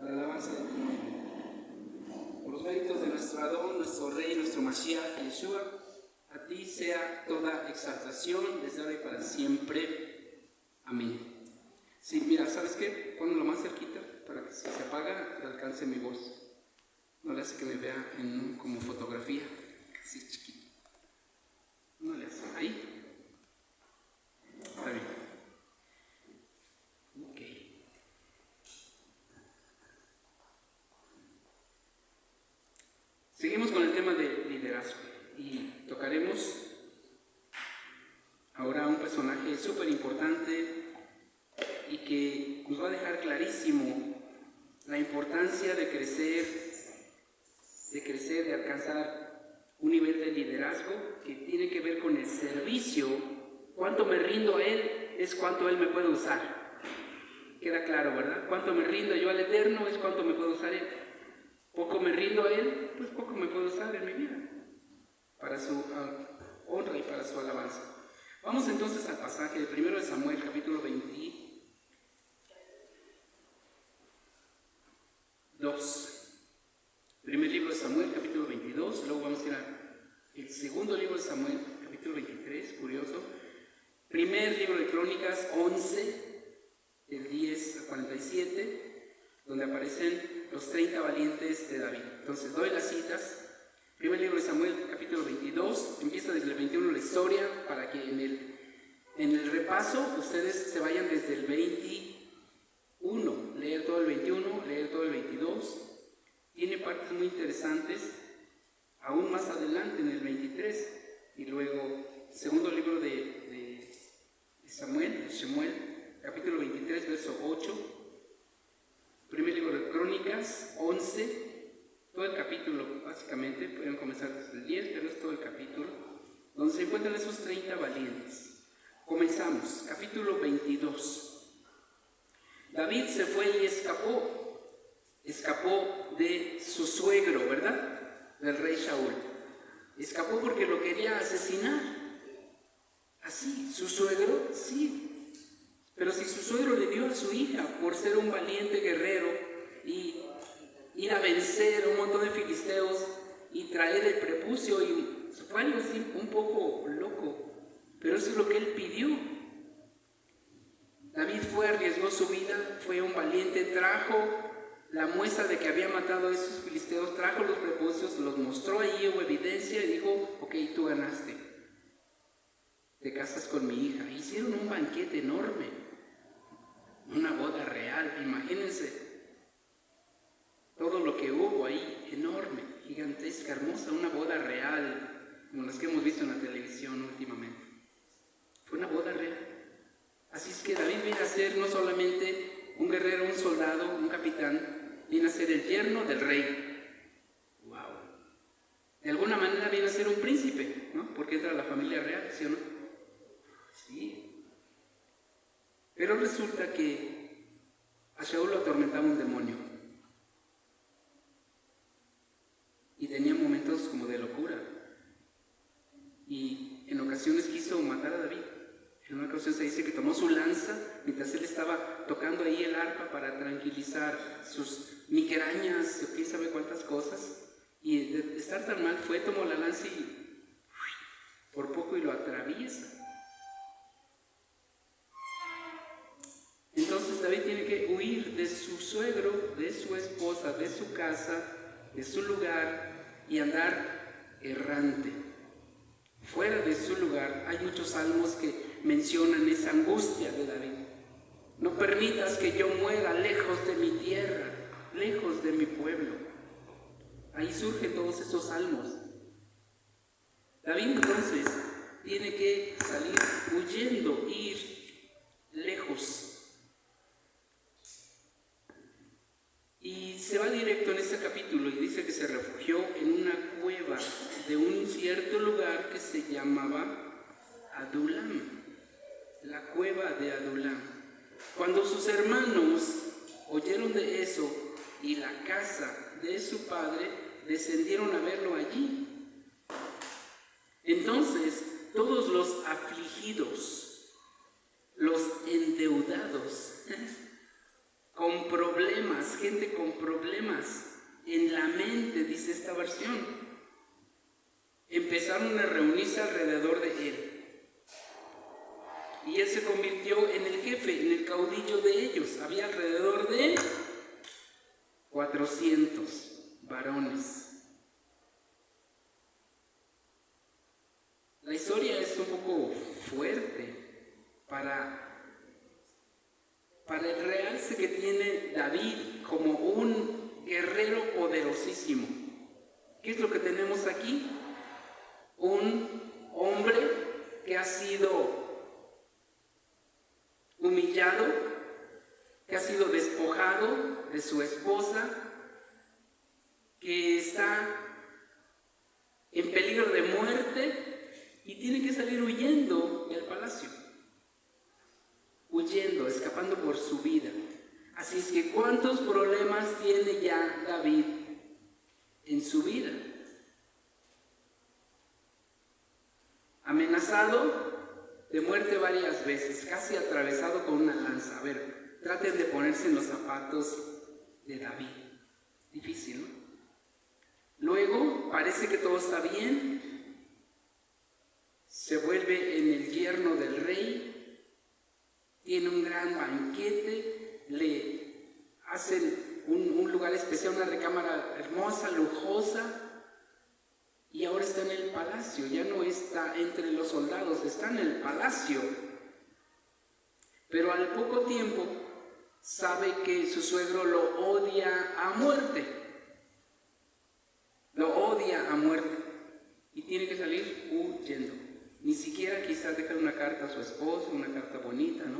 para la alabanza de tu nombre. Por los méritos de nuestro Adón, nuestro Rey, nuestro Mashiach, Yeshua, a ti sea toda exaltación desde ahora y para siempre. Amén. Sí, mira, ¿sabes qué? Ponlo más cerquita para que si se apaga alcance mi voz. No le hace que me vea como fotografía, así chiquito. No le hace. Ahí. Está bien. Ok. Seguimos con el tema de liderazgo y tocaremos ahora un personaje súper importante y que nos va a dejar clarísimo la importancia de crecer, de alcanzar un nivel de liderazgo que tiene que ver con el servicio. Cuánto me rindo a Él es cuánto Él me puede usar. Queda claro, ¿verdad? Cuánto me rindo yo al Eterno es cuánto me puede usar Él. Poco me rindo a Él, pues poco me puede usar en mi vida para su honra y para su alabanza. Vamos entonces al pasaje de 1 Samuel, capítulo 22. Primer libro de Samuel, capítulo 22. Luego vamos a ir al segundo libro de Samuel, capítulo 23, curioso. Primer libro de Crónicas, 11, del 10 al 47, donde aparecen los 30 valientes de David. Entonces doy las citas. Primer libro de Samuel, capítulo 22, empieza desde el 21 la historia, para que en el repaso ustedes se vayan desde el 21, leer todo el 21, leer todo el 22. Tiene partes muy interesantes, aún más adelante en el 23, y luego segundo libro de Shemuel, capítulo 23, verso 8. Primer libro de Crónicas, 11, todo el capítulo básicamente, pueden comenzar desde el 10, pero es todo el capítulo, donde se encuentran esos 30 valientes. Comenzamos, capítulo 22. David se fue y escapó de su suegro, ¿verdad? Del rey Saúl. Escapó porque lo quería asesinar. Así, su suegro, sí. Pero si su suegro le dio a su hija por ser un valiente guerrero y ir a vencer a un montón de filisteos y traer el prepucio, y fue algo así un poco loco, pero eso es lo que él pidió. David fue, arriesgó su vida, fue un valiente, trajo la muestra de que había matado a esos filisteos, trajo los prepucios, los mostró allí, hubo evidencia y dijo: ok, tú ganaste, te casas con mi hija. Hicieron un banquete enorme, una boda real, imagínense todo lo que hubo ahí, enorme, gigantesca, hermosa, una boda real, como las que hemos visto en la televisión últimamente. Fue una boda real. Así es que David viene a ser no solamente un guerrero, un soldado, un capitán, viene a ser el yerno del rey. ¡Wow! De alguna manera viene a ser un príncipe, ¿no? Porque entra la familia real, ¿sí o no? Sí. Pero resulta que a Saúl lo atormentaba un demonio. Y tenía momentos como de locura. Y en ocasiones quiso matar a David. En una ocasión se dice que tomó su lanza mientras él estaba tocando ahí el arpa para tranquilizar sus migrañas o quién sabe cuántas cosas. Y de estar tan mal fue, tomó la lanza y por poco y lo atraviesa. Entonces David tiene que huir de su suegro, de su esposa, de su casa, de su lugar y andar errante. Fuera de su lugar. Hay muchos salmos que mencionan esa angustia de David. No permitas que yo muera lejos de mi tierra, lejos de mi pueblo. Ahí surgen todos esos salmos. David entonces tiene que salir huyendo, ir lejos. Y se va directo en ese capítulo y dice que se refugió en una cueva de un cierto lugar que se llamaba Adulam, la cueva de Adulam. Cuando sus hermanos oyeron de eso y la casa de su padre, descendieron a verlo allí. Entonces todos los afligidos, los endeudados, con problemas problemas, gente con problemas en la mente, dice esta versión. Empezaron a reunirse alrededor de él. Y él se convirtió en el jefe, en el caudillo de ellos. Había alrededor de 400 varones. La historia es un poco fuerte para el realce que tiene David como un guerrero poderosísimo. ¿Qué es lo que tenemos aquí? Un hombre que ha sido humillado, que ha sido despojado de su esposa, que está en peligro de muerte y tiene que salir huyendo del palacio, huyendo, escapando por su vida. Así es que ¿cuántos problemas tiene ya David en su vida? Amenazado de muerte varias veces, casi atravesado con una lanza. A ver, traten de ponerse en los zapatos de David. Difícil, ¿no? Luego, parece que todo está bien. Se vuelve en el yerno del rey. Tiene un gran banquete. Le hacen un lugar especial, una recámara hermosa, lujosa. Y ahora está en el palacio, ya no está entre los soldados, está en el palacio. Pero al poco tiempo sabe que su suegro lo odia a muerte. Lo odia a muerte. Y tiene que salir huyendo. Ni siquiera quizás dejar una carta a su esposo, una carta bonita, ¿no?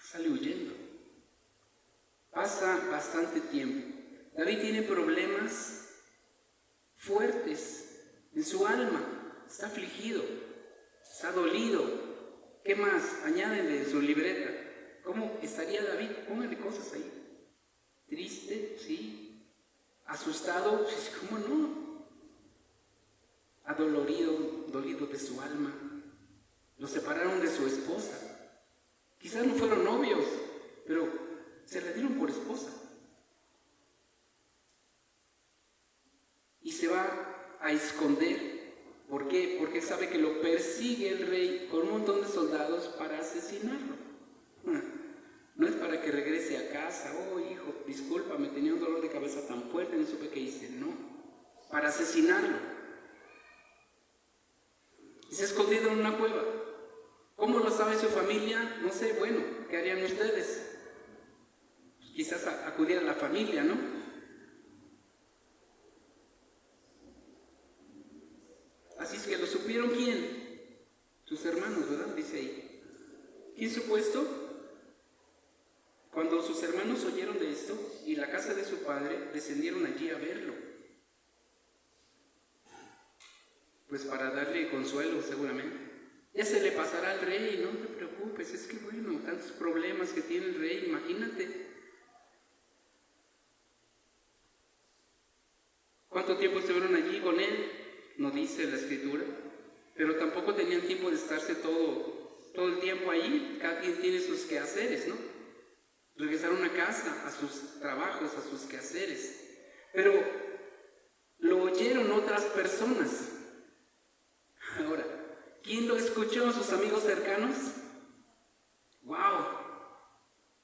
Sale huyendo. Pasa bastante tiempo. David tiene problemas fuertes en su alma, está afligido, está dolido. ¿Qué más? Añádenle en su libreta. ¿Cómo estaría David? Pónganle cosas ahí. Triste, sí. Asustado, pues, ¿cómo no? Adolorido, dolido de su alma. Lo separaron de su esposa. Quizás no fueron novios, pero se le dieron por esposa. Y se va a esconder. ¿Por qué? Porque sabe que lo persigue el rey con un montón de soldados para asesinarlo. No es para que regrese a casa. Oh, hijo, discúlpame, tenía un dolor de cabeza tan fuerte, no supe qué hice. No, para asesinarlo. Y se ha escondido en una cueva. ¿Cómo lo sabe su familia? No sé, bueno, ¿qué harían ustedes? Pues quizás acudir a la familia, ¿no? Así es que lo supieron ¿quién? Sus hermanos, ¿verdad? Dice ahí. ¿Quién supo esto? Cuando sus hermanos oyeron de esto y la casa de su padre, descendieron allí a verlo. Pues para darle consuelo seguramente. Ya se le pasará al rey, no te preocupes, es que bueno, tantos problemas que tiene el rey, imagínate. ¿Cuánto tiempo estuvieron allí con él? No dice la escritura, pero tampoco tenían tiempo de estarse todo el tiempo ahí. Cada quien tiene sus quehaceres, ¿no? Regresaron a casa, a sus trabajos, a sus quehaceres. Pero lo oyeron otras personas. Ahora, ¿quién lo escuchó? ¿Sus amigos cercanos? ¡Wow!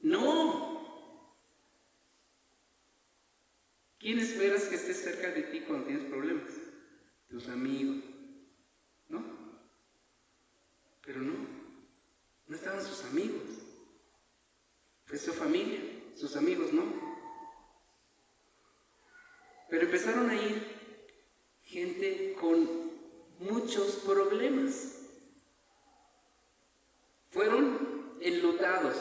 ¡No! ¿Quién esperas que esté cerca de ti cuando tienes problemas? Tus amigos, ¿no? Pero no estaban sus amigos. Fue su familia, sus amigos no. Pero empezaron a ir gente con muchos problemas. Fueron enlutados,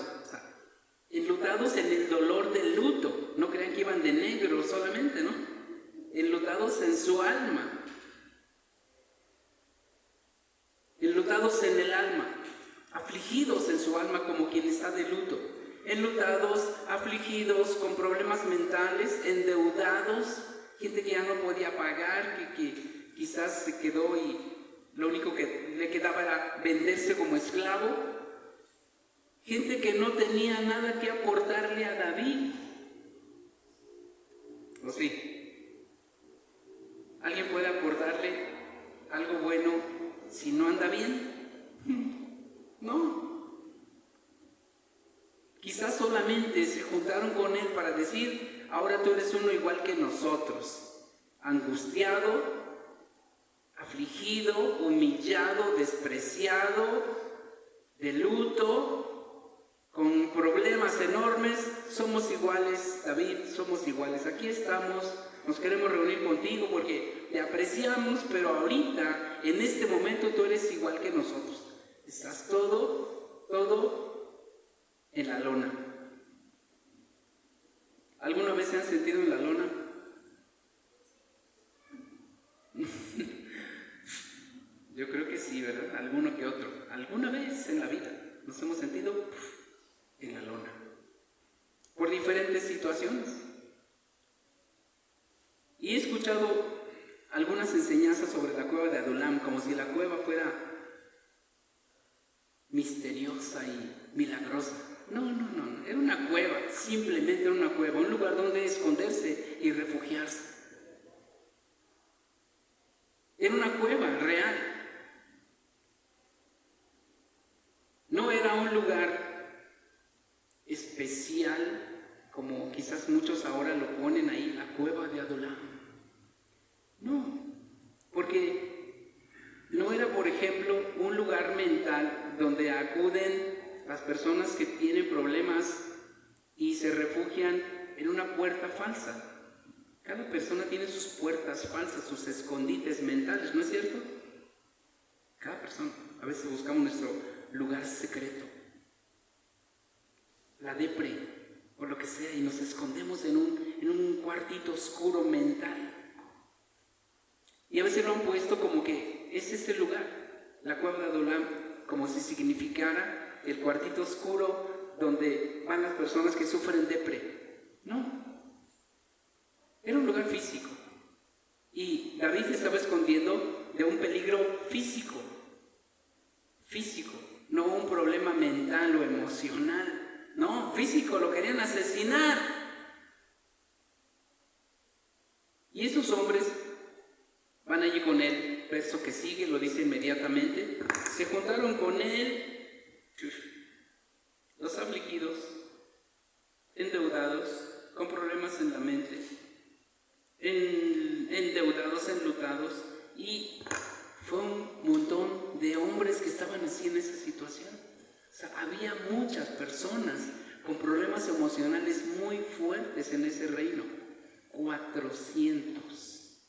enlutados en el dolor del luto. No crean que iban de negro solamente, ¿no? Enlutados en su alma. Enlutados en el alma, afligidos en su alma como quien está de luto, enlutados, afligidos, con problemas mentales, endeudados, gente que ya no podía pagar, que quizás se quedó y lo único que le quedaba era venderse como esclavo, gente que no tenía nada que aportarle a David, ¿O sí? ¿Alguien puede aportarle algo bueno si no anda bien? No. Quizás solamente se juntaron con él para decir, ahora tú eres uno igual que nosotros, angustiado, afligido, humillado, despreciado, de luto, con problemas enormes. Somos iguales, David, somos iguales. Aquí estamos, nos queremos reunir contigo porque te apreciamos, pero ahorita, en este momento, tú eres igual que nosotros. Estás todo en la lona. ¿Alguna vez se han sentido en la lona? Yo creo que sí, ¿verdad? Alguno que otro. Alguna vez en la vida nos hemos sentido en la lona. Por diferentes situaciones. Y he escuchado algunas enseñanzas sobre la cueva de Adulam, como si la cueva fuera misteriosa y milagrosa. No. Era una cueva, simplemente era una cueva, un lugar donde esconderse y refugiarse. Era una cueva real. No era un lugar especial, como quizás muchos ahora lo ponen ahí, la cueva de Adulam. No, porque no era, por ejemplo, un lugar mental donde acuden las personas que tienen problemas y se refugian en una puerta falsa. Cada persona tiene sus puertas falsas, sus escondites mentales, ¿no es cierto? Cada persona. A veces buscamos nuestro lugar secreto, la depre o lo que sea, y nos escondemos en un cuartito oscuro mental. Y a veces lo han puesto como que es ese lugar, la cueva de Adulam, como si significara el cuartito oscuro donde van las personas que sufren depre. No, era un lugar físico. Y David se estaba escondiendo de un peligro físico, no un problema mental o emocional. No, físico, lo querían asesinar. Y esos hombres van allí con él, verso que sigue, lo dice inmediatamente. Se juntaron con él los afligidos, endeudados, con problemas en la mente, endeudados, enlutados, y fue un montón de hombres que estaban así en esa situación. O sea, había muchas personas con problemas emocionales muy fuertes en ese reino. 400.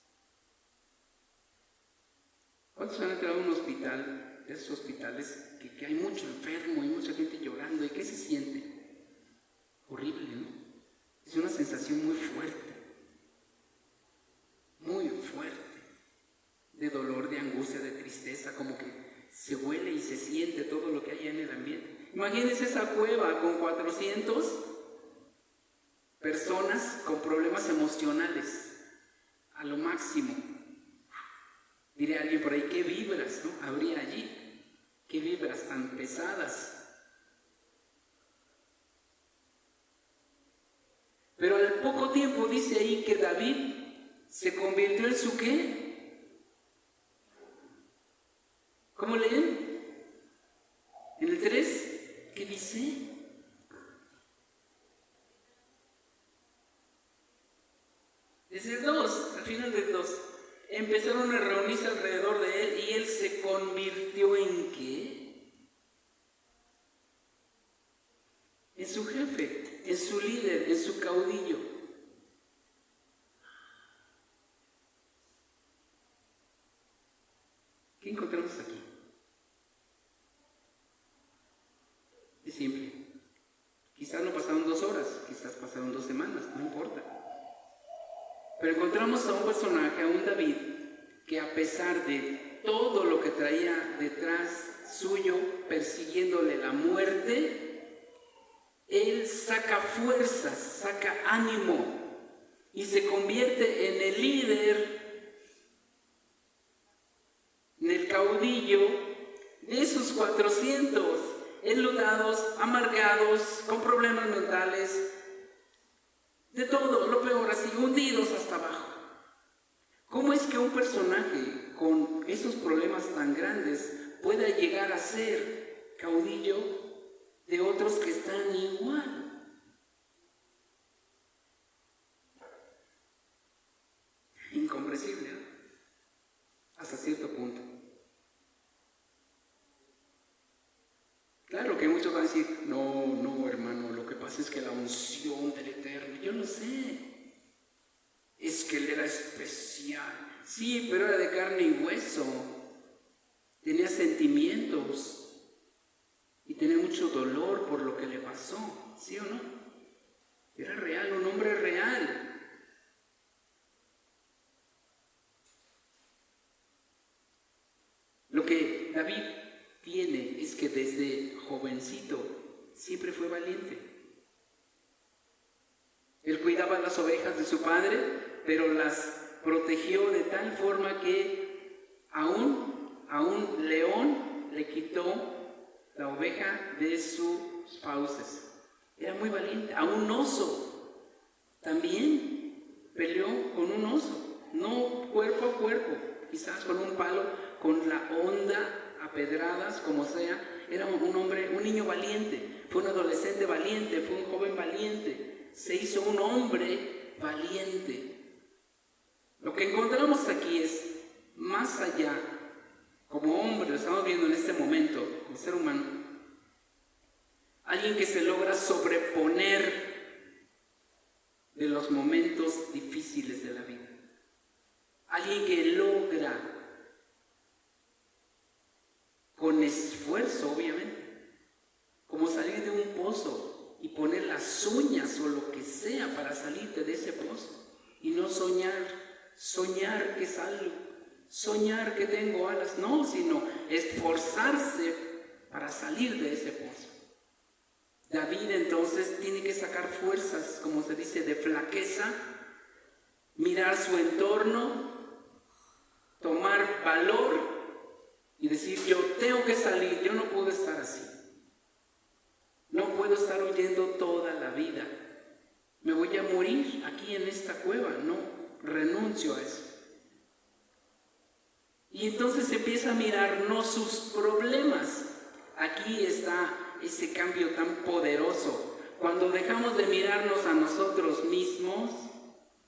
¿Cuántos han entrado a un hospital, de esos hospitales que hay mucho enfermo y mucha gente llorando? ¿Y qué se siente? Horrible, ¿no? Es una sensación muy fuerte, de dolor, de angustia, de tristeza, como que se huele y se siente todo lo que hay en el ambiente. Imagínense esa cueva con 400 personas con problemas emocionales a lo máximo. Diré alguien por ahí, ¿qué vibras, no? Habría allí. ¿Qué vibras tan pesadas? Pero al poco tiempo dice ahí que David se convirtió en su ¿qué? ¿Cómo leen? En el 3, ¿qué dice? Desde el 2, al final del 2, empezaron a reunirse alrededor de él y él se convirtió ¿en qué? En su jefe, en su líder, en su caudillo. ¿Qué encontramos aquí? Es simple. Quizás no pasaron 2 horas, quizás pasaron 2 semanas, no importa. Pero encontramos a un personaje, a un David, que a pesar de todo lo que traía detrás suyo, persiguiéndole la muerte, él saca fuerzas, saca ánimo y se convierte en el líder, en el caudillo de esos 400 enlutados, amargados, con problemas mentales, de todo, lo peor así, hundidos hasta abajo. ¿Cómo es que un personaje con esos problemas tan grandes pueda llegar a ser caudillo de otros que están igual? Incomprensible, ¿no? Hasta cierto punto. Claro que muchos van a decir, no, hermano, lo que pasa es que la unción del Eterno, yo lo sé, es que él era especial. Sí, pero era de carne y hueso, tenía sentimientos y tenía mucho dolor por lo que le pasó, ¿sí o no? Era real, un hombre real. Lo que David tiene es que desde jovencito siempre fue valiente. Él cuidaba las ovejas de su padre, pero las protegió de tal forma que a un león le quitó la oveja de sus fauces. Era muy valiente. A un oso también peleó con un oso, no cuerpo a cuerpo, quizás con un palo, con la honda, a pedradas, como sea. Era un hombre, un niño valiente, fue un adolescente valiente, fue un joven valiente, se hizo un hombre valiente. Lo que encontramos aquí es, más allá, como hombre, lo estamos viendo en este momento, como ser humano, alguien que se logra sobreponer de los momentos difíciles de la vida. Alguien que logra, con esfuerzo obviamente, como salir de un pozo y poner las uñas o lo que sea para salirte de ese pozo y no soñar que salgo, soñar que tengo alas, no, sino esforzarse para salir de ese pozo. David entonces tiene que sacar fuerzas, como se dice, de flaqueza, mirar su entorno, tomar valor y decir, yo tengo que salir, yo no puedo estar así. No puedo estar huyendo toda la vida. Me voy a morir aquí en esta cueva, no, renuncio a eso. Y entonces empieza a mirar no sus problemas. Aquí está ese cambio tan poderoso. Cuando dejamos de mirarnos a nosotros mismos,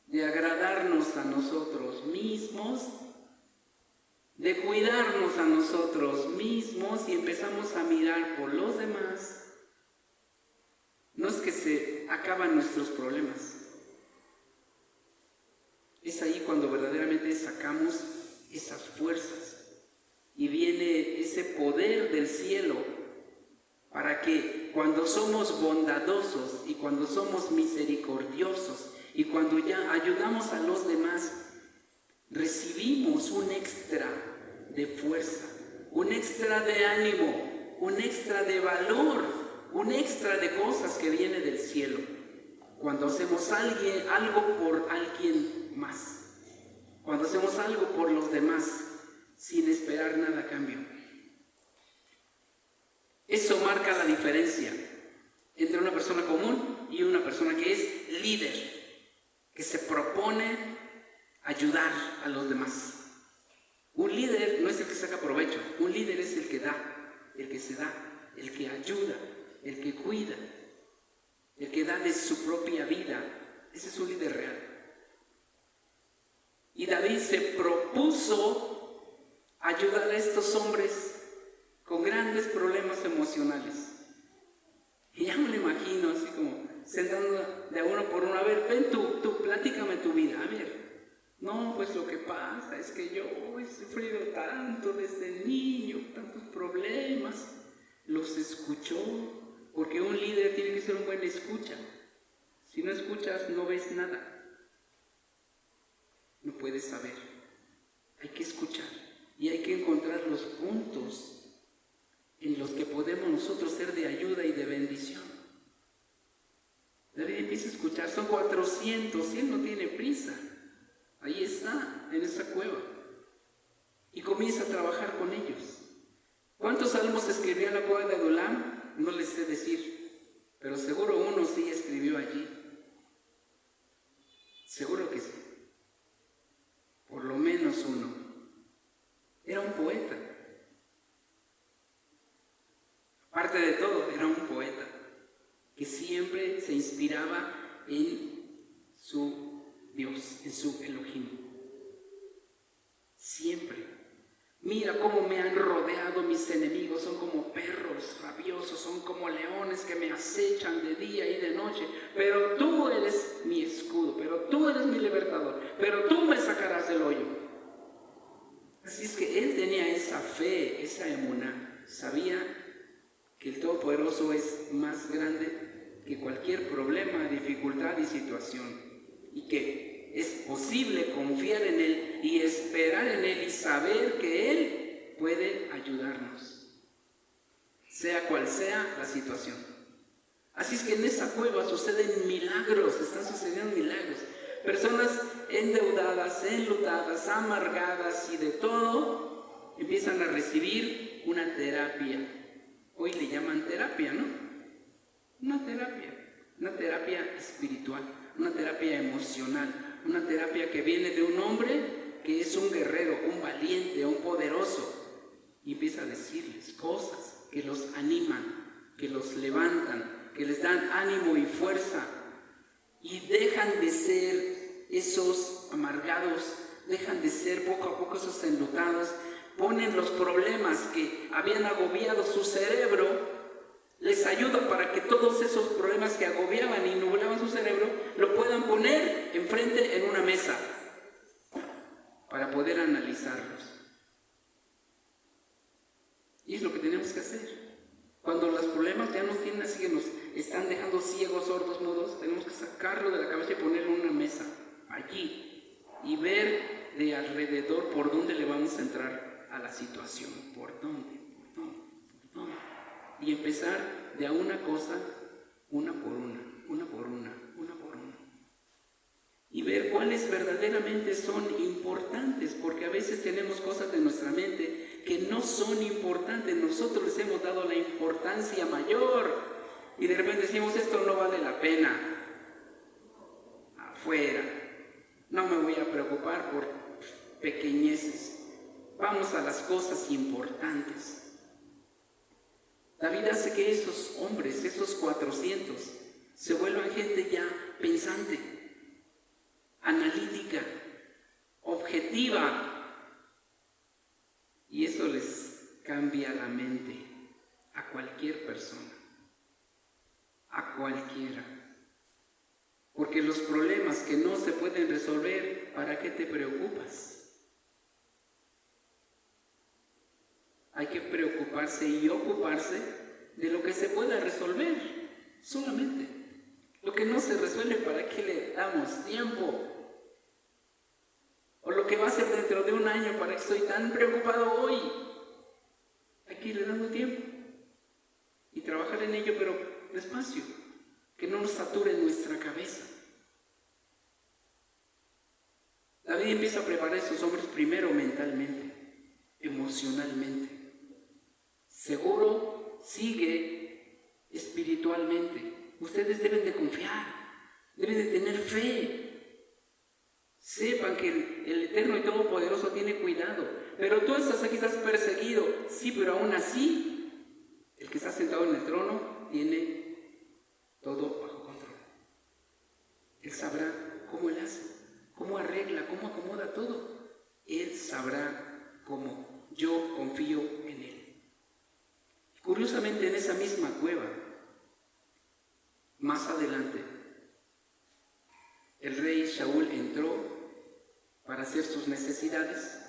de agradarnos a nosotros mismos, de cuidarnos a nosotros mismos y empezamos a mirar por los demás, no es que se acaban nuestros problemas. Es ahí cuando verdaderamente sacamos esas fuerzas y viene ese poder del cielo para que cuando somos bondadosos y cuando somos misericordiosos y cuando ya ayudamos a los demás, recibimos un extra de fuerza, un extra de ánimo, un extra de valor, un extra de cosas que viene del cielo. Cuando hacemos algo por alguien más, cuando hacemos algo por los demás, sin esperar nada a cambio. Eso marca la diferencia entre una persona común y una persona que es líder, que se propone ayudar a los demás. Un líder no es el que saca provecho, un líder es el que da, el que se da, el que ayuda, el que cuida, el que da de su propia vida. Ese es un líder real. Y David se propuso ayudar a estos hombres con grandes problemas emocionales. Y ya me lo imagino así como sentando de uno por uno, a ver, ven tú platícame tu vida, a ver. No, pues lo que pasa es que yo he sufrido tanto desde niño, tantos problemas. Los escuchó, porque un líder tiene que ser un buen escucha. Si no escuchas, no ves nada. No puedes saber. Hay que escuchar y hay que encontrar los puntos en los que podemos nosotros ser de ayuda y de bendición. David empieza a escuchar, son 400 y él no tiene prisa. Ahí está, en esa cueva. Y comienza a trabajar con ellos. ¿Cuántos salmos escribió en la cueva de Adulam? No les sé decir, pero seguro uno sí escribió allí. Seguro que sí. Por lo menos uno. Era un poeta. Aparte de todo, era un poeta que siempre se inspiraba en su Dios, en su Elohim. Siempre. Mira cómo me han rodeado mis enemigos, son como perros rabiosos, son como leones que me acechan de día y de noche, pero tú eres mi escudo, pero tú eres mi libertador, pero tú me sacarás del hoyo. Así es que él tenía esa fe, esa emuná, sabía que el Todopoderoso es más grande que cualquier problema, dificultad y situación, y que es posible confiar en Él y esperar en Él y saber que Él puede ayudarnos, sea cual sea la situación. Así es que en esa cueva suceden milagros, están sucediendo milagros. Personas endeudadas, enlutadas, amargadas y de todo, empiezan a recibir una terapia. Hoy le llaman terapia, ¿no? Una terapia espiritual, una terapia emocional. Una terapia que viene de un hombre que es un guerrero, un valiente, un poderoso. Y empieza a decirles cosas que los animan, que los levantan, que les dan ánimo y fuerza. Y dejan de ser esos amargados, dejan de ser poco a poco esos enlutados. Ponen los problemas que habían agobiado su cerebro, les ayuda para que todos esos problemas que agobiaban y nublaban su cerebro lo puedan poner enfrente en una mesa para poder analizarlos. Y es lo que tenemos que hacer. Cuando los problemas ya nos tienen así que nos están dejando ciegos, sordos, mudos, tenemos que sacarlo de la cabeza y ponerlo en una mesa, allí, y ver de alrededor por dónde le vamos a entrar a la situación, por dónde. Y empezar de a una cosa, una por una. Y ver cuáles verdaderamente son importantes, porque a veces tenemos cosas de nuestra mente que no son importantes. Nosotros les hemos dado la importancia mayor y de repente decimos, esto no vale la pena. Afuera. No me voy a preocupar por pequeñeces. Vamos a las cosas importantes. David hace que esos hombres, esos 400, se vuelvan gente ya pensante, analítica, objetiva. Y eso les cambia la mente a cualquier persona, a cualquiera. Porque los problemas que no se pueden resolver, ¿para qué te preocupas? Hay que preocuparse y ocuparse de lo que se pueda resolver, solamente. Lo que no se resuelve, ¿para qué le damos tiempo? O lo que va a ser dentro de un año, ¿para qué estoy tan preocupado hoy? Hay que irle dando tiempo y trabajar en ello, pero despacio, que no nos sature nuestra cabeza. David empieza a preparar a esos hombres primero mentalmente, emocionalmente. Seguro sigue espiritualmente. Ustedes deben de confiar, deben de tener fe. Sepan que el Eterno y Todopoderoso tiene cuidado. Pero tú estás aquí, estás perseguido. Sí, pero aún así, el que está sentado en el trono tiene todo bajo control. Él sabrá cómo él hace, cómo arregla, cómo acomoda todo. Él sabrá cómo. Yo confío en Él. Curiosamente, en esa misma cueva, más adelante, el rey Shaul entró para hacer sus necesidades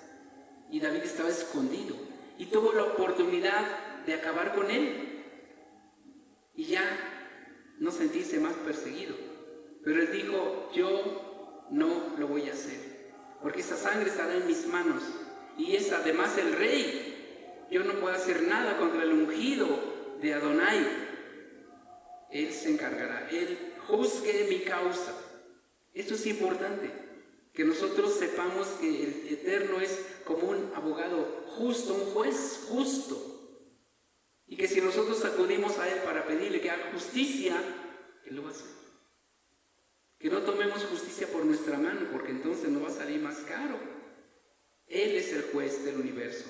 y David estaba escondido y tuvo la oportunidad de acabar con él y ya no sentirse más perseguido. Pero él dijo, yo no lo voy a hacer, porque esa sangre estará en mis manos y es además el rey. Yo no puedo hacer nada contra el ungido de Adonai. Él se encargará, Él juzgue mi causa. Esto es importante, que nosotros sepamos que el Eterno es como un abogado justo, un juez justo. Y que si nosotros acudimos a Él para pedirle que haga justicia, Él lo va a hacer. Que no tomemos justicia por nuestra nuestra mano, porque entonces nos va a salir más caro. Él es el juez del universo.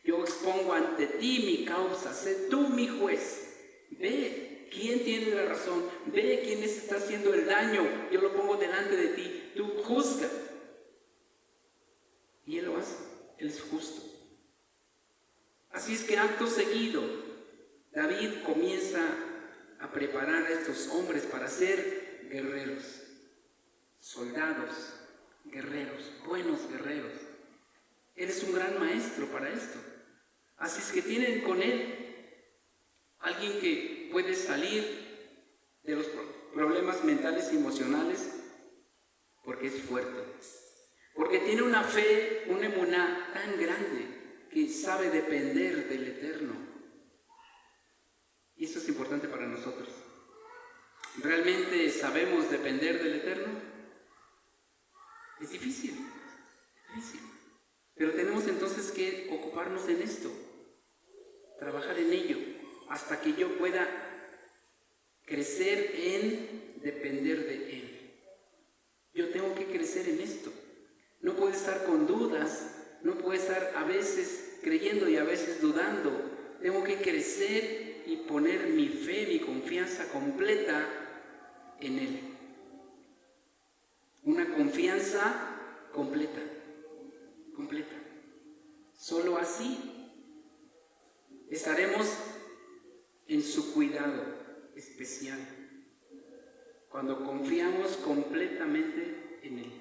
Yo expongo ante ti mi causa, sé tú mi juez. Ve quién tiene la razón, ve quién está haciendo el daño, yo lo pongo delante de ti, tú juzga. Y Él lo hace, Él es justo. Así es que acto seguido, David comienza a preparar a estos hombres para ser guerreros, soldados, guerreros, buenos guerreros. Él es un gran maestro para esto. Así es que tienen con Él alguien que puede salir de los problemas mentales y emocionales porque es fuerte, porque tiene una fe, una emuná tan grande que sabe depender del Eterno. Y eso es importante para nosotros. ¿Realmente sabemos depender del Eterno? Es difícil, difícil. Pero tenemos entonces que ocuparnos en esto, trabajar en ello, hasta que yo pueda crecer en depender de Él. Yo tengo que crecer en esto. No puedo estar con dudas, no puedo estar a veces creyendo y a veces dudando. Tengo que crecer y poner mi fe, mi confianza completa en Él. Una confianza completa, completa. Solo así estaremos en su cuidado especial, cuando confiamos completamente en Él.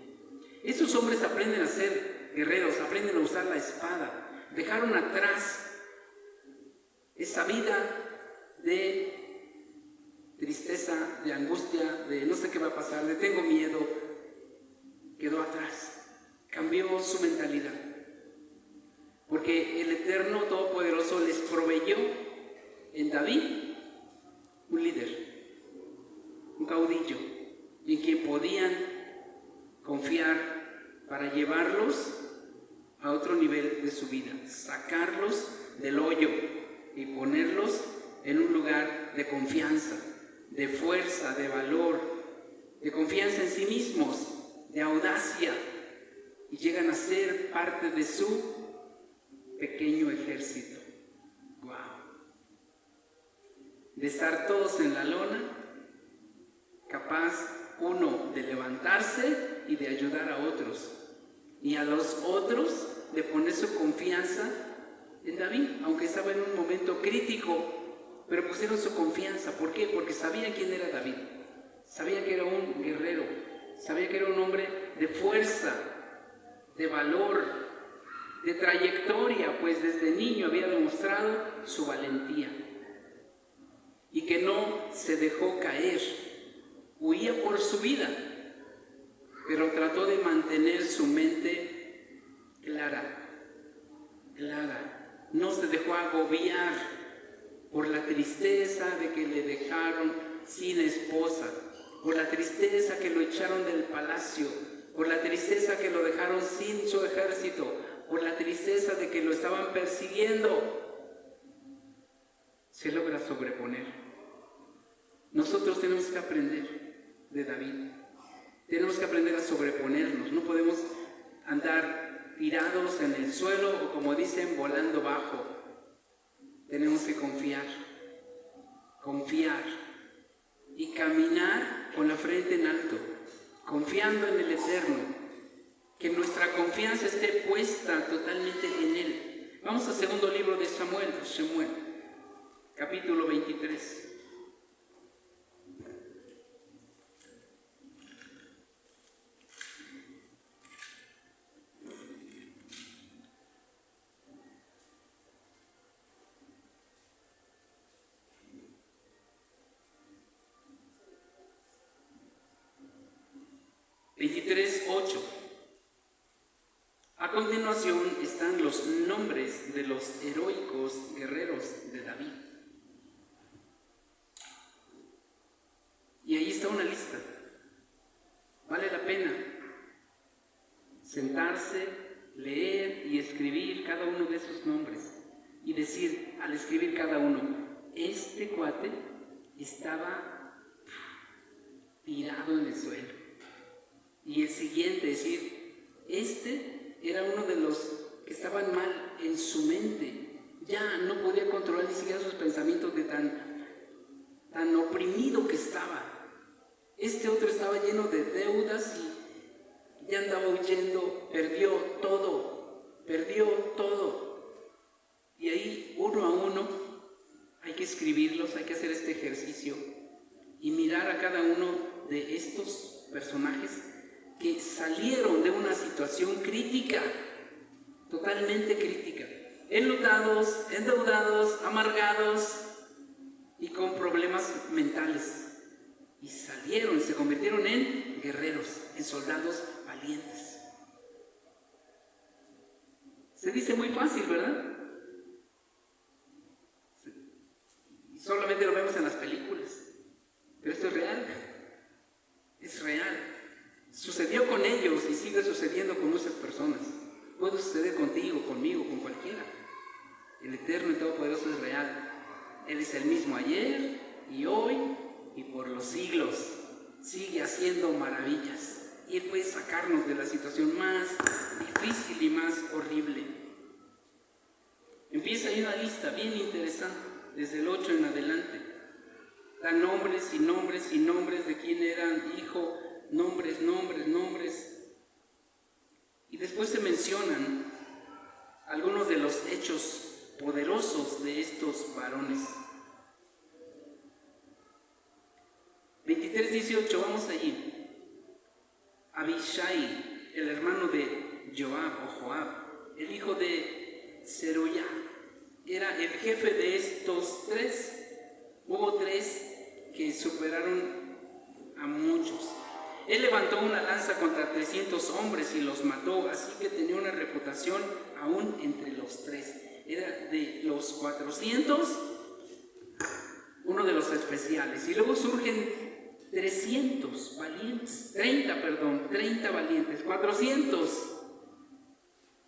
Esos hombres aprenden a ser guerreros, aprenden a usar la espada, dejaron atrás esa vida de tristeza, de angustia, de no sé qué va a pasar, de tengo miedo, quedó atrás, cambió su mentalidad, porque el Eterno Todopoderoso les proveyó en David un líder, un caudillo, en quien podían confiar para llevarlos a otro nivel de su vida, sacarlos del hoyo y ponerlos en un lugar de confianza, de fuerza, de valor, de confianza en sí mismos, de audacia, y llegan a ser parte de su pequeño ejército. ¡Wow! De estar todos en la lona, capaz uno de levantarse y de ayudar a otros, y a los otros de poner su confianza en David, aunque estaba en un momento crítico, pero pusieron su confianza. ¿Por qué? Porque sabían quién era David, sabían que era un guerrero, sabían que era un hombre de fuerza, de valor, de trayectoria, pues desde niño había demostrado su valentía y que no se dejó caer. Huía por su vida, pero trató de mantener su mente clara, clara. No se dejó agobiar por la tristeza de que le dejaron sin esposa, por la tristeza que lo echaron del palacio, por la tristeza que lo dejaron sin su ejército, por la tristeza de que lo estaban persiguiendo. Se logra sobreponer. Nosotros tenemos que aprender de David. Tenemos que aprender a sobreponernos. No podemos andar tirados en el suelo o, como dicen, volando bajo. Tenemos que confiar y caminar con la frente en alto, confiando en el Eterno, que nuestra confianza esté puesta totalmente en Él. Vamos al segundo libro de Samuel, capítulo 23. A continuación están los nombres de los heroicos guerreros de David. Y ahí está una lista. Vale la pena sentarse, leer y escribir cada uno de esos nombres. Y decir, al escribir cada uno, este cuate estaba tirado en el suelo. y el siguiente, es decir, este era uno de los que estaban mal en su mente. Ya no podía controlar ni siquiera sus pensamientos de tan oprimido que estaba. Este otro estaba lleno de deudas y ya andaba huyendo, perdió todo. Y ahí, uno a uno, hay que escribirlos, hay que hacer este ejercicio y mirar a cada uno de estos personajes que salieron de una situación crítica, totalmente crítica, enlutados, endeudados, amargados y con problemas mentales. Y salieron, se convirtieron en guerreros, en soldados valientes. Se dice muy fácil, ¿verdad? Solamente lo vemos en las películas, pero esto es real, es real. Sucedió con ellos y sigue sucediendo con muchas personas. Puede suceder contigo, conmigo, con cualquiera. El Eterno y Todopoderoso es real. Él es el mismo ayer y hoy y por los siglos. Sigue haciendo maravillas y Él puede sacarnos de la situación más difícil y más horrible. Empieza ahí una lista bien interesante. Desde el 8 en adelante, dan nombres y nombres y nombres de quién eran hijo, nombres, y después se mencionan algunos de los hechos poderosos de estos varones. 23:18, vamos allí. Abishai, el hermano de Joab o Joab, el hijo de Zeruiah, era el jefe de estos tres. Hubo tres que superaron a muchos. Él levantó una lanza contra 300 hombres y los mató, así que tenía una reputación aún entre los tres. Era de los 400, uno de los especiales. Y luego surgen 300 valientes, 30 valientes, 400.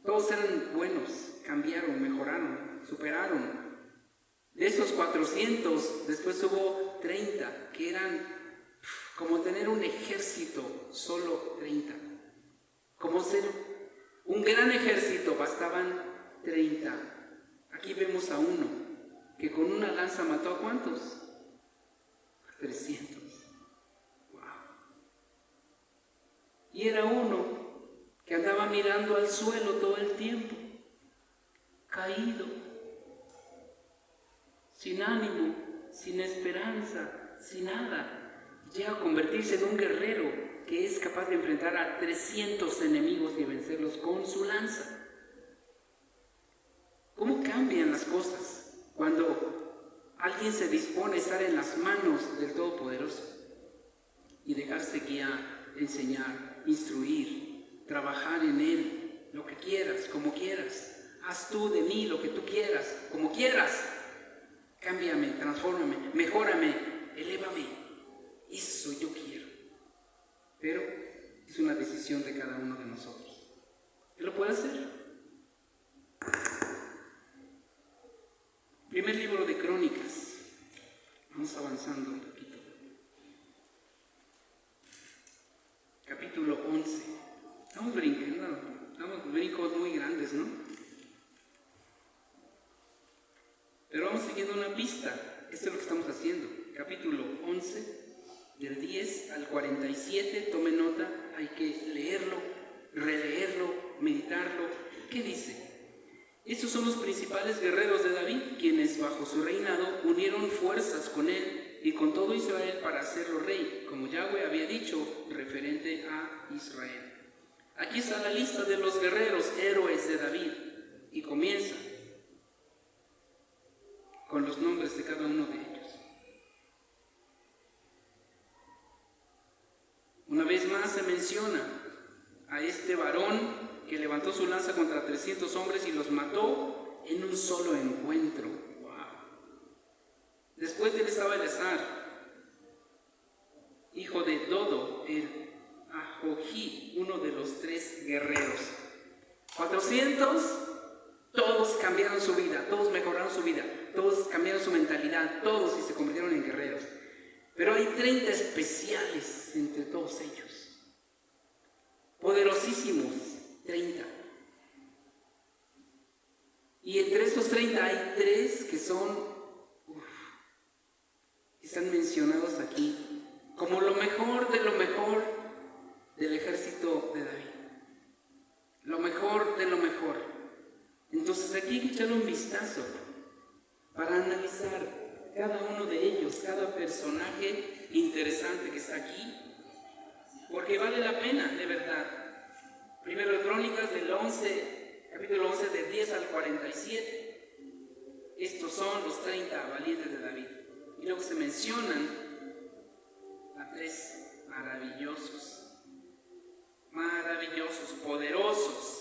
Todos eran buenos, cambiaron, mejoraron, superaron. De esos 400, después hubo 30 que eran como tener un ejército, solo 30. Como ser un gran ejército, bastaban 30. Aquí vemos a uno que con una lanza mató a ¿cuántos? 300. Wow. Y era uno que andaba mirando al suelo todo el tiempo, caído, sin ánimo, sin esperanza, sin nada. Llega a convertirse en un guerrero que es capaz de enfrentar a 300 enemigos y vencerlos con su lanza. ¿Cómo cambian las cosas cuando alguien se dispone a estar en las manos del Todopoderoso y dejarse guiar, enseñar, instruir, trabajar en Él, lo que quieras, como quieras? Haz tú de mí lo que tú quieras, como quieras. Cámbiame, transfórmame, mejórame, elévame. Eso yo quiero. Pero es una decisión de cada uno de nosotros. ¿Él lo puede hacer? Primer libro de Crónicas. Vamos avanzando un poquito. Capítulo 11. Estamos brincando, damos brincos muy grandes, ¿no? Pero vamos siguiendo una pista. Esto es lo que estamos haciendo. Capítulo 11. Del 10 al 47, tome nota, hay que leerlo, releerlo, meditarlo. ¿Qué dice? Estos son los principales guerreros de David, quienes bajo su reinado unieron fuerzas con él y con todo Israel para hacerlo rey, como Yahweh había dicho, referente a Israel. Aquí está la lista de los guerreros, héroes de David, y comienza con los nombres de cada uno de ellos. Una vez más se menciona a este varón que levantó su lanza contra 300 hombres y los mató en un solo encuentro. Wow. Después de él estaba Eleazar, hijo de Dodo, el Ahojí, uno de los tres guerreros. 400, todos cambiaron su vida, todos mejoraron su vida, todos cambiaron su mentalidad, todos y se convirtieron en guerreros. Pero hay 30 especiales entre todos ellos. valiosísimos, 30. Y entre esos 30 hay 3 que están mencionados aquí como lo mejor del ejército de David. Lo mejor de lo mejor. Entonces aquí hay que echarle un vistazo para analizar cada uno de ellos, cada personaje interesante que está aquí, porque vale la pena, de verdad. Primero de Crónicas capítulo 11, de 10 al 47. Estos son los 30 valientes de David. Y luego se mencionan a 3 maravillosos, poderosos.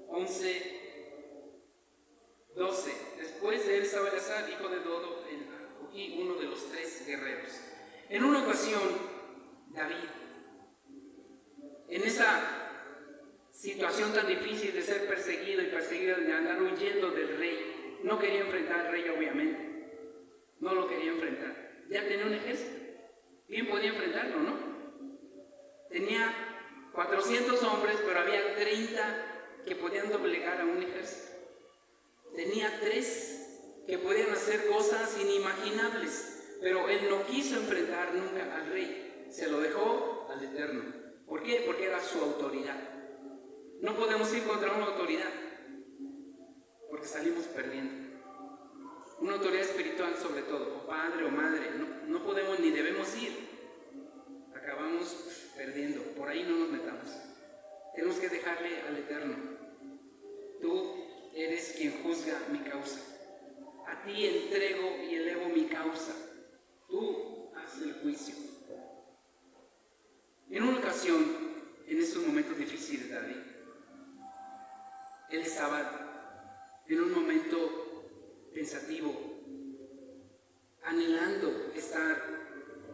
11, 12. Después de él estaba Eleazar, hijo de Dodo, y uno de los 3 guerreros. En una ocasión, David, en esa situación tan difícil de ser perseguido de andar huyendo del rey, no quería enfrentar al rey, obviamente. No lo quería enfrentar. Ya tenía un ejército. Bien podía enfrentarlo, ¿no? Tenía 400 hombres, pero había 30 que podían doblegar a un ejército. Tenía 3 que podían hacer cosas inimaginables, pero él no quiso enfrentar nunca al rey. Se lo dejó al Eterno. ¿Por qué? Porque era su autoridad. No podemos ir contra una autoridad, porque salimos perdiendo. Una autoridad espiritual sobre todo, o padre o madre, no podemos ni debemos ir. Acabamos perdiendo, por ahí no nos metamos. Tenemos que dejarle al Eterno. Tú eres quien juzga mi causa. A ti entrego y elevo mi causa. Tú haz el juicio. En una ocasión, en estos momentos difíciles de David, él estaba en un momento pensativo, anhelando estar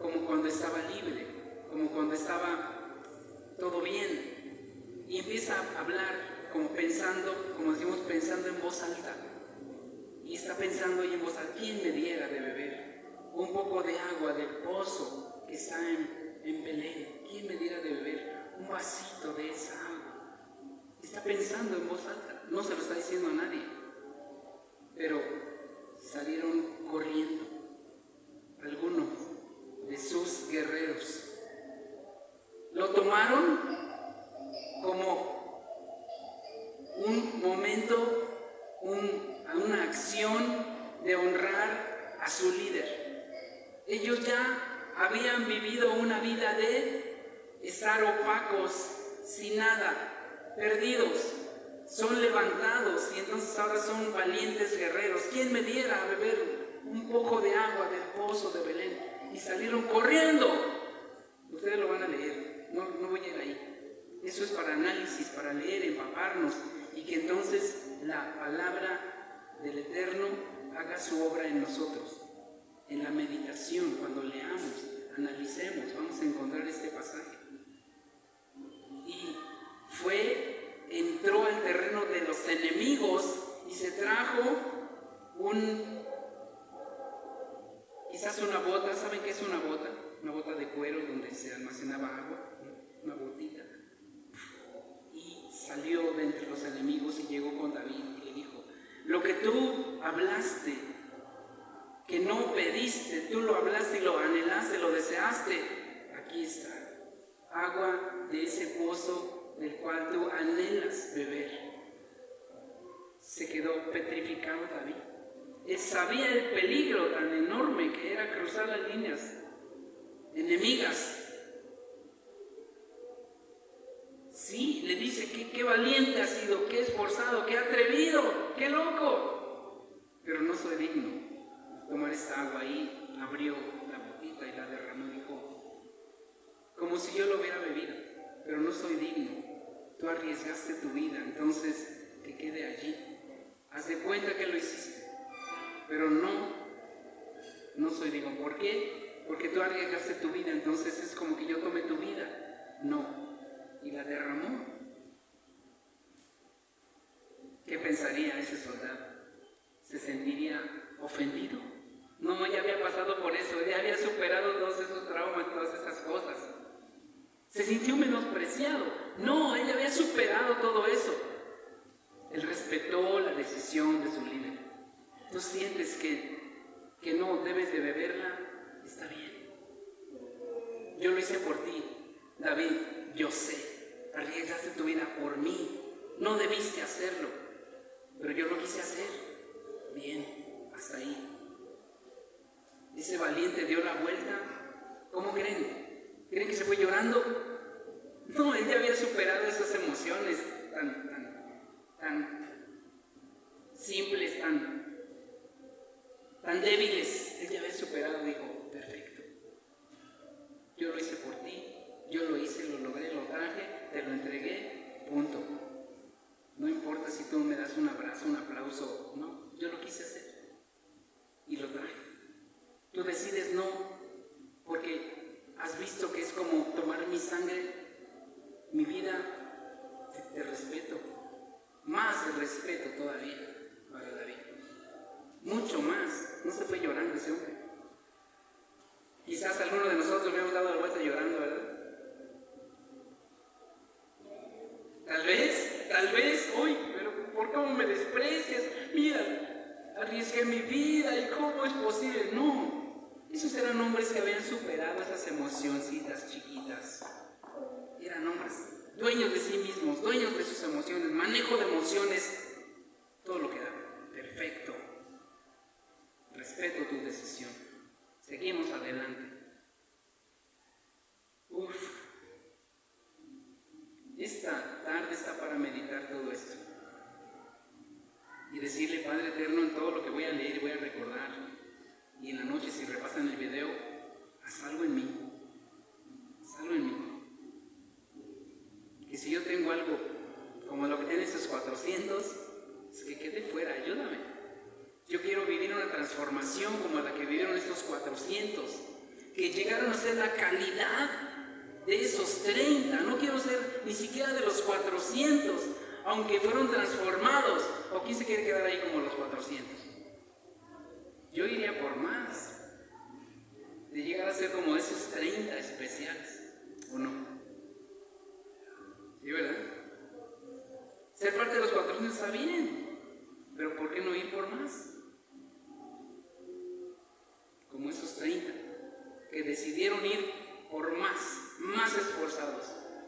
como cuando estaba libre, como cuando estaba todo bien, y empieza a hablar como pensando, como decimos, pensando en voz alta, y está pensando ahí en voz alta: ¿quién me diera de beber un poco de agua del pozo que está en Belén? ¿Quién me diera de beber un vasito de esa agua? Está pensando en voz alta, no se lo está diciendo a nadie, pero salieron corriendo algunos de sus guerreros. Lo tomaron como un momento, una acción de honrar a su líder. Ellos ya habían vivido una vida de estar opacos, sin nada, perdidos. Son levantados y entonces ahora son valientes guerreros. ¿Quién me diera a beber un poco de agua del pozo de Belén? Y salieron corriendo. Ustedes lo van a leer, no voy a ir ahí. Eso es para análisis, para leer, empaparnos, y que entonces la palabra del Eterno haga su obra en nosotros. En la meditación, cuando leamos, analicemos, vamos a encontrar este pasaje. Y entró al terreno de los enemigos y se trajo quizás una bota. ¿Saben qué es una bota? Una bota de cuero donde se almacenaba agua, una botita. Y salió de entre los enemigos y llegó con David y le dijo: lo que tú hablaste, que no pediste, tú lo hablaste y lo anhelaste, lo deseaste, aquí está, agua de ese pozo del cual tú anhelas beber. Se quedó petrificado David. Él sabía el peligro tan enorme que era cruzar las líneas enemigas. Sí, le dice que qué valiente ha sido, qué esforzado, qué atrevido, qué loco. Pero no soy digno de tomar esta agua. Ahí abrió la botita y la derramó y dijo, como si yo lo hubiera bebido, pero no soy digno. Tú arriesgaste tu vida, entonces que quede allí. Haz de cuenta que lo hiciste, pero no soy digno. ¿Por qué? Porque tú arriesgaste tu vida, entonces es como que yo tome tu vida. No. Y la derramó. ¿Qué pensaría ese soldado? ¿Se sentiría ofendido? No, ya había pasado por eso, ya había superado todos esos traumas, todas esas cosas. sintió menospreciado. No, él había superado todo eso. Él respetó la decisión de su líder. Tú sientes que no debes de beberla, está bien. Yo lo hice por ti, David, yo sé, arriesgaste tu vida por mí, no debiste hacerlo, pero yo lo quise hacer. Bien, hasta ahí. Ese valiente dio la vuelta. ¿Cómo creen? ¿Creen que se fue llorando? No, él ya había superado esas emociones tan simples, tan débiles. Él ya había superado, dijo, perfecto. Yo lo hice por ti, yo lo hice, lo logré, lo traje, te lo entregué, punto. No importa si tú me das un abrazo, un aplauso, no, yo lo quise hacer y lo traje. Tú decides no, porque has visto que es como tomar mi sangre, mi vida, te respeto, más el respeto todavía para David, mucho más. No se fue llorando ese hombre. Quizás alguno de nosotros le hemos dado la vuelta llorando, ¿verdad? Tal vez, uy, pero ¿por cómo me desprecias? Mira, arriesgué mi vida y ¿cómo es posible? No, esos eran hombres que habían superado esas emocioncitas chiquitas. Eran hombres dueños de sí mismos, dueños de sus emociones, manejo de emociones, todo lo que da. Perfecto. Respeto tu decisión. Seguimos adelante. Esta tarde está para meditar todo esto y decirle, Padre eterno, en todo lo que voy a leer y voy a recordar, y en la noche si repasan el video, haz algo en mí, haz algo en mí. Que si yo tengo algo como lo que tienen estos 400, es que quede fuera, ayúdame. Yo quiero vivir una transformación como la que vivieron estos 400, que llegaron a ser la calidad de esos 30. No quiero ser ni siquiera de los 400, aunque fueron transformados. ¿O quién se quiere quedar ahí como los 400? Yo iría por más, de llegar a ser como esos 30 especiales, ¿o no? ¿Sí, verdad? Ser parte de los 400 está bien, pero ¿por qué no ir por más? Como esos 30 que decidieron ir por más esforzados,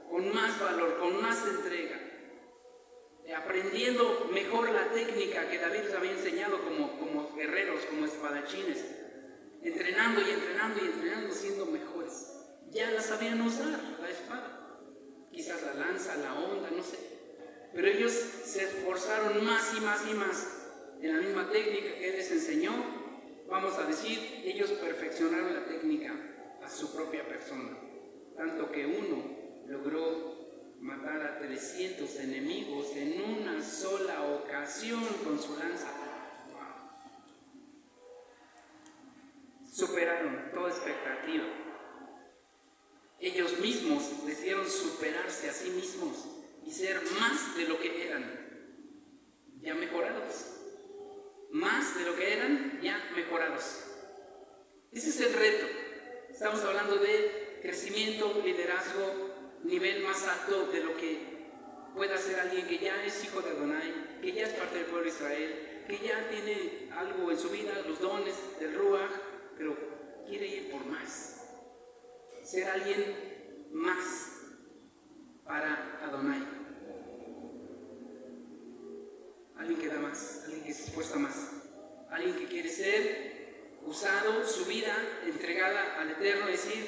con más valor, con más entrega, aprendiendo mejor la técnica que David les había enseñado como guerreros, como espadachines, entrenando y entrenando y entrenando, siendo mejores. Ya la sabían usar, la espada, quizás la lanza, la honda, no sé, pero ellos se esforzaron más y más y más en la misma técnica que Él les enseñó. Vamos a decir, ellos perfeccionaron la técnica a su propia persona, tanto que uno logró matar a 300 enemigos en una sola ocasión con su lanza. Superaron toda expectativa. Ellos mismos decidieron superarse a sí mismos y ser más de lo que eran, ya mejorados. Más de lo que eran, ya mejorados. Ese es el reto. Estamos hablando de crecimiento, liderazgo, nivel más alto de lo que pueda ser alguien que ya es hijo de Adonai, que ya es parte del pueblo de Israel, que ya tiene algo en su vida, los dones del Ruach, pero quiere ir por más. Ser alguien más para Adonai. Alguien que da más, alguien que se esfuerza más, alguien que quiere ser usado, su vida entregada al Eterno, decir,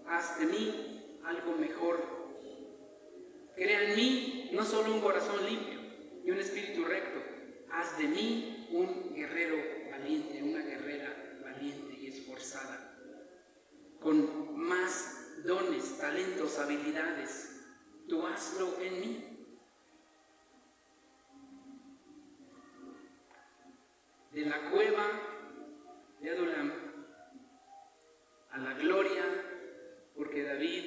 haz de mí algo mejor. Crea en mí no solo un corazón limpio y un espíritu recto, haz de mí un guerrero valiente, una guerrera valiente y esforzada, con más dones, talentos, habilidades. Tú hazlo en mí. De la cueva de Adulam a la gloria, porque David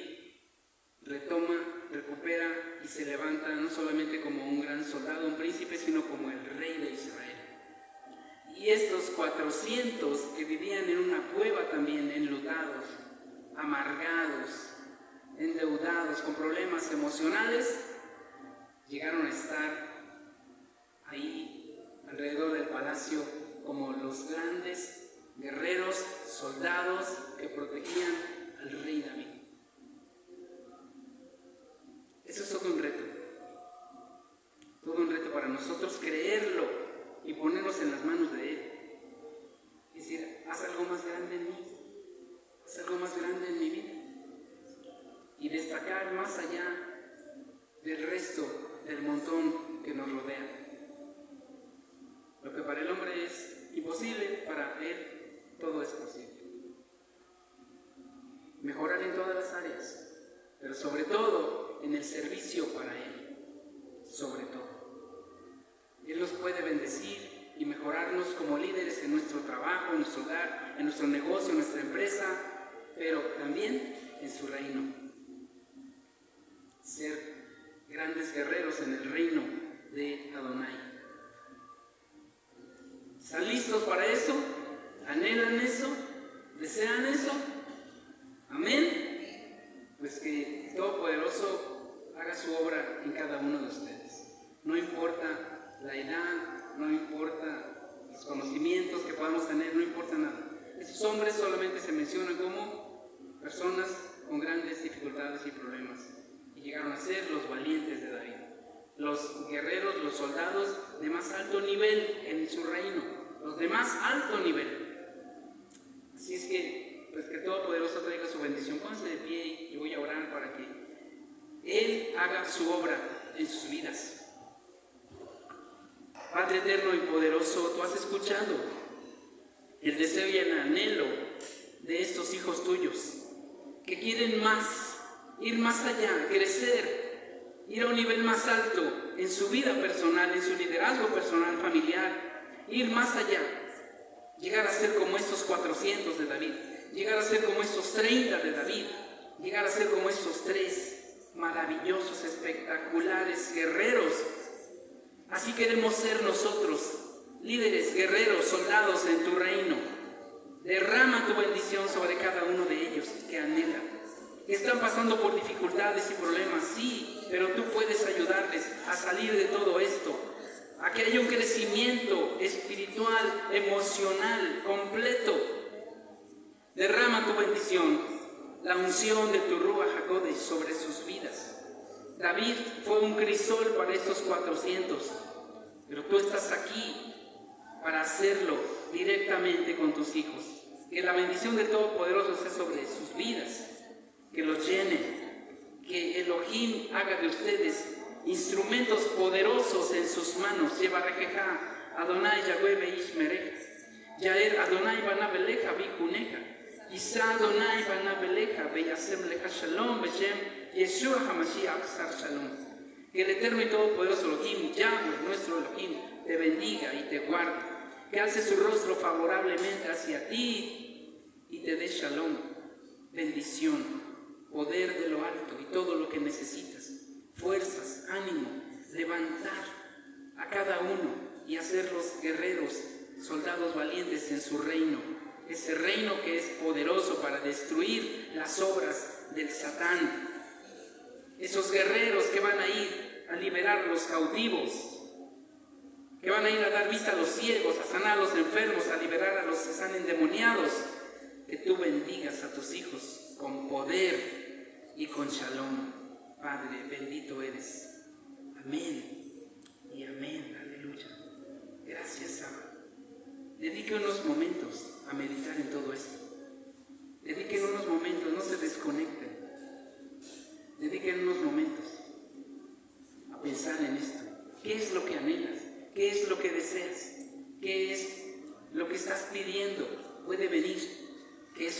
recupera y se levanta no solamente como un gran soldado, un príncipe, sino como el rey de Israel. Y estos 400 que vivían en una cueva también, enlutados, amargados, endeudados, con problemas emocionales, llegaron a estar ahí alrededor del palacio como los grandes guerreros, soldados que protegían al rey David. Eso es todo un reto para nosotros creerlo y ponernos en las manos de Él. Es decir, haz algo más grande en mí, haz algo más grande en mi vida y destacar más allá del resto del montón que nos rodea. Lo que para el hombre es imposible, para Él todo es posible. Mejorar en todas las áreas, pero sobre todo en el servicio para Él, sobre todo. Él nos puede bendecir y mejorarnos como líderes en nuestro trabajo, en nuestro hogar, en nuestro negocio, en nuestra empresa, pero también en su reino. Ser grandes guerreros en el reino de Adonai. ¿Están listos para eso? ¿Anhelan eso? ¿Desean eso? ¿Amén? Pues que el Todopoderoso haga su obra en cada uno de ustedes. No importa la edad, no importa los conocimientos que podamos tener, no importa nada. Estos hombres solamente se mencionan como personas con grandes dificultades y problemas. Y llegaron a ser los valientes de David. Los guerreros, los soldados de más alto nivel en su reino, los de más alto nivel. Así es que, pues que el Todopoderoso traiga su bendición. Pónganse de pie y voy a orar para que Él haga su obra en sus vidas. Padre eterno y poderoso, tú has escuchado el deseo y el anhelo de estos hijos tuyos, que quieren más, ir más allá, crecer, ir a un nivel más alto en su vida personal, en su liderazgo personal, familiar, ir más allá, llegar a ser como estos 400 de David, llegar a ser como estos 30 de David, llegar a ser como estos 3 maravillosos, espectaculares guerreros. Así queremos ser nosotros, líderes, guerreros, soldados en tu reino. Derrama tu bendición sobre cada uno de ellos que anhela. Están pasando por dificultades y problemas, sí, pero tú puedes ayudarles a salir de todo esto, a que haya un crecimiento espiritual, emocional, completo. Derrama tu bendición, la unción de tu Ruach HaKodesh sobre sus vidas. David fue un crisol para estos 400, pero tú estás aquí para hacerlo directamente con tus hijos. Que la bendición de Todopoderoso sea sobre sus vidas, que los llene, que Elohim haga de ustedes instrumentos poderosos en sus manos. Lleva rejeja, Adonai Yahweh Beishmereja, Yaer Adonai Banabeleja Bijuneja, Isa Adonai Banabeleja Beyasem Leja Shalom Beshem Yeshua HaMashiach Sar Shalom. Que el eterno y todopoderoso Elohim, Yahweh, nuestro Elohim, te bendiga y te guarde. Que alce su rostro favorablemente hacia ti y te dé Shalom, bendición, poder de lo alto y todo lo que necesitas. Fuerzas, ánimo, levantar a cada uno y hacerlos guerreros, soldados valientes en su reino. Ese reino que es poderoso para destruir las obras del Satán. Esos guerreros que van a ir a liberar a los cautivos, que van a ir a dar vista a los ciegos, a sanar a los enfermos, a liberar a los que están endemoniados. Que tú bendigas a tus hijos con poder y con shalom. Padre, bendito eres. Amén y amén. Aleluya. Gracias, Abba. Dedique unos momentos a meditar en todo esto. Dediquen unos momentos, no se desconecten. Dediquen unos momentos a pensar en esto. ¿Qué es lo que anhelas? ¿Qué es lo que deseas? ¿Qué es lo que estás pidiendo? Puede venir. Que eso